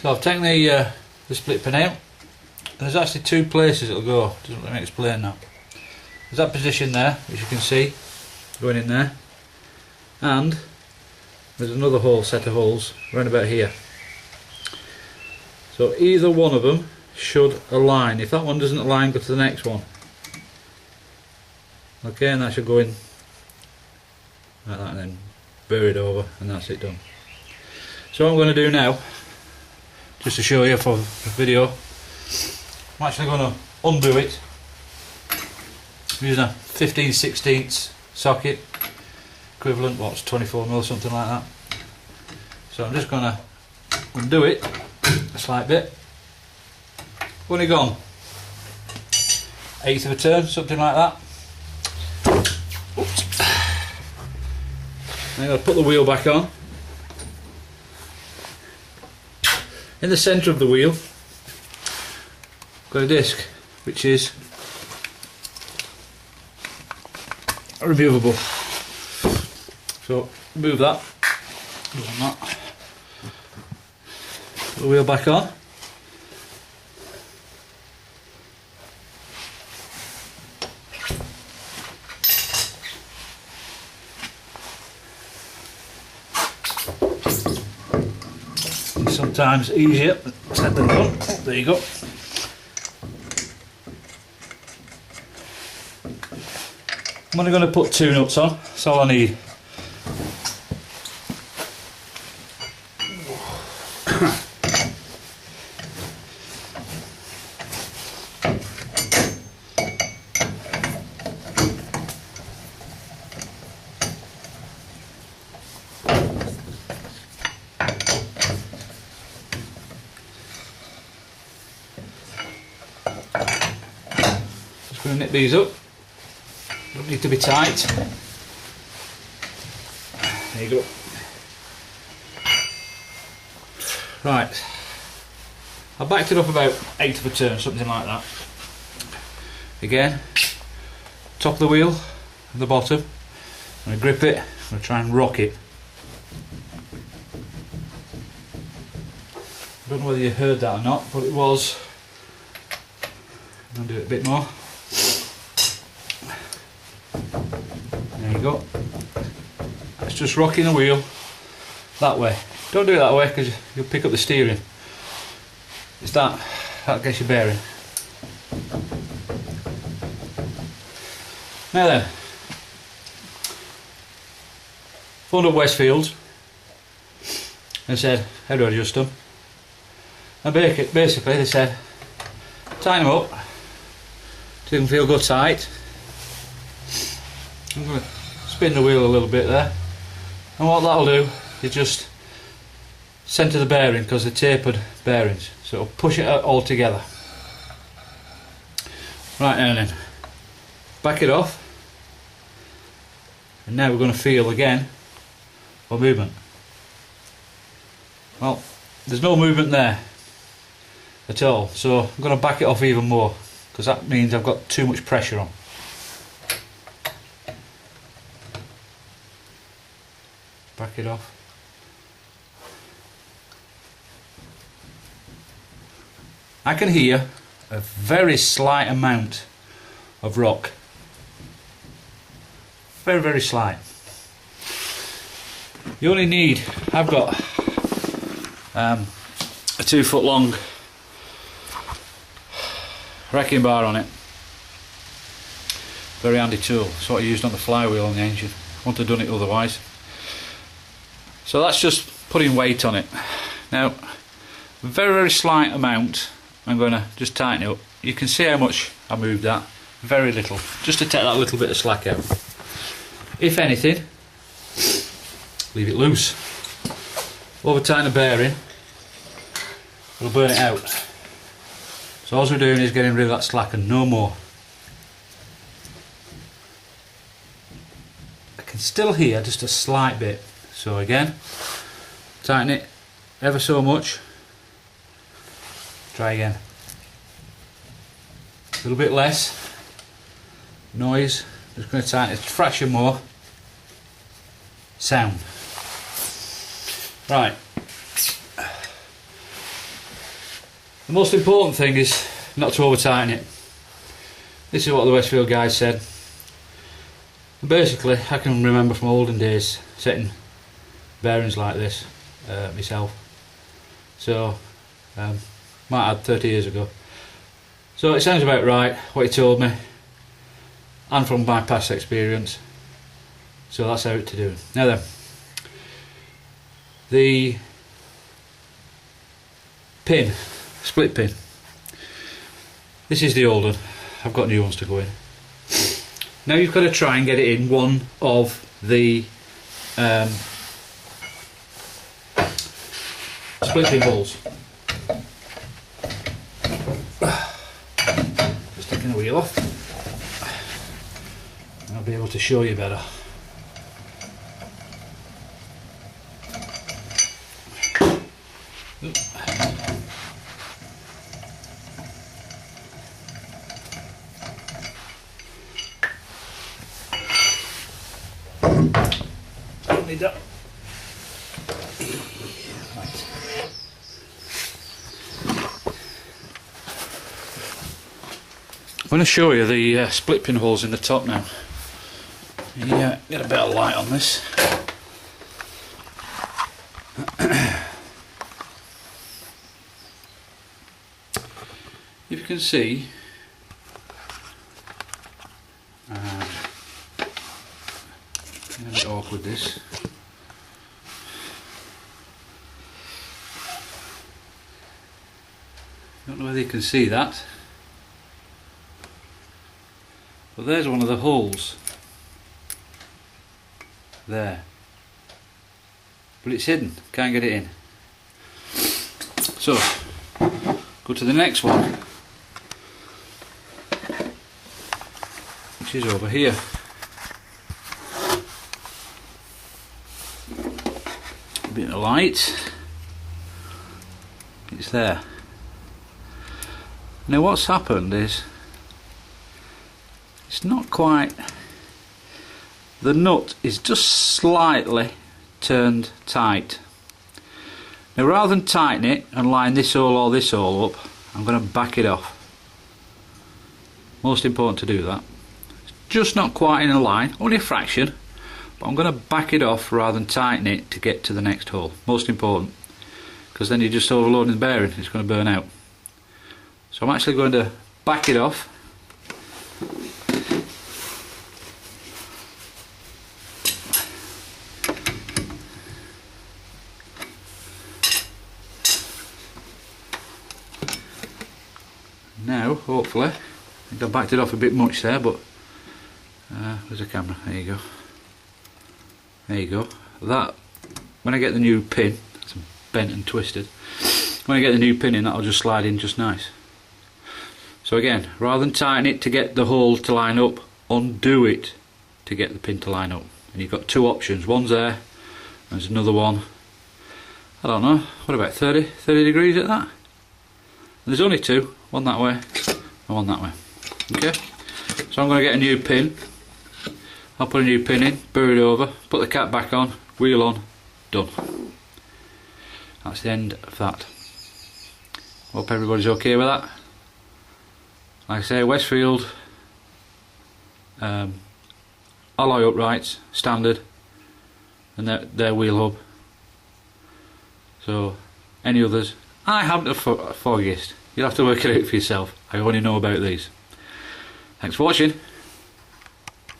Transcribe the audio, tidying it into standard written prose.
So I've taken the split pin out. There's actually two places it'll go. Doesn't let me explain that. There's that position there, as you can see, going in there, and there's another hole, set of holes, around about here. So either one of them should align. If that one doesn't align, go to the next one. Okay, and that should go in like that, and then bury it over, and that's it done. So what I'm going to do now, just to show you for the video, I'm actually going to undo it using a 15/16 socket, equivalent, what's 24mm, something like that. So I'm just going to undo it a slight bit. Only gone 1/8 of a turn, something like that. Oops. I'm going to put the wheel back on. In the centre of the wheel, got a disc which is removable. So move that, put the wheel back on. Sometimes easier said than done. There you go. I'm only going to put 2 nuts on, that's all I need. Just going to nip these up. Don't need to be tight. There you go. Right. I backed it up about 1/8 of a turn, something like that. Again, top of the wheel and the bottom. I'm going to grip it, I'm going to try and rock it. I don't know whether you heard that or not, but it was. I'm going to do it a bit more. There you go. It's just rocking the wheel that way. Don't do it that way because you'll pick up the steering. It's that gets your bearing. Now then, phoned up Westfield and said, how do I adjust them? And basically they said, tighten them up so you can feel good tight. I'm going to spin the wheel a little bit there, and what that'll do is just centre the bearing because they're tapered bearings, so it'll push it out all together. Right now then, back it off, and now we're going to feel again for movement. Well, there's no movement there at all, so I'm going to back it off even more because that means I've got too much pressure on. Back it off. I can hear a very slight amount of rock. Very, very slight. You only need, I've got a 2 foot long wrecking bar on it. Very handy tool, sort of used on the flywheel on the engine. Wouldn't have done it otherwise. So that's just putting weight on it. Now, very, very slight amount, I'm going to just tighten it up. You can see how much I moved that. Very little, just to take that little bit of slack out. If anything, leave it loose. Over tighten the bearing, it'll burn it out. So all we're doing is getting rid of that slack and no more. I can still hear just a slight bit. So again, tighten it ever so much. Try again. A little bit less noise. Just going to tighten it a fraction more. Sound. Right. The most important thing is not to over tighten it. This is what the Westfield guys said. Basically, I can remember from olden days setting bearings like this myself. So, might add 30 years ago. So it sounds about right, what he told me, and from my past experience. So that's how to do. Now then, the pin, split pin. This is the old one. I've got new ones to go in. Now you've got to try and get it in one of the split pin holes. Just taking the wheel off. I'll be able to show you better. Don't need that. Right. I'm going to show you the split pin holes in the top now. Yeah, get a bit of light on this. If you can see, a bit awkward this. Don't know whether you can see that, but there's one of the holes there, but it's hidden, can't get it in. So go to the next one, which is over here. A bit of light, it's there. Now what's happened is it's not quite, the nut is just slightly turned tight. Now rather than tighten it and line this hole or this hole up, I'm going to back it off. Most important to do that. It's just not quite in a line, only a fraction, but I'm going to back it off rather than tighten it to get to the next hole. Most important, because then you're just overloading the bearing, it's going to burn out. So I'm actually going to back it off. Now, hopefully, I think I backed it off a bit much there, but there's a camera, there you go. There you go. That, when I get the new pin, it's bent and twisted, when I get the new pin in, that'll just slide in just nice. So again, rather than tighten it to get the hole to line up, undo it to get the pin to line up. And you've got two options, one's there, there's another one, I don't know, what about 30 degrees at that? And there's only two, one that way and one that way. Okay, so I'm going to get a new pin. I'll put a new pin in, bury it over, put the cap back on, wheel on, done. That's the end of that. Hope everybody's okay with that. Like I say, Westfield alloy uprights, standard, and their wheel hub. So any others, I haven't the foggiest. You'll have to work it out for yourself. I only know about these. Thanks for watching.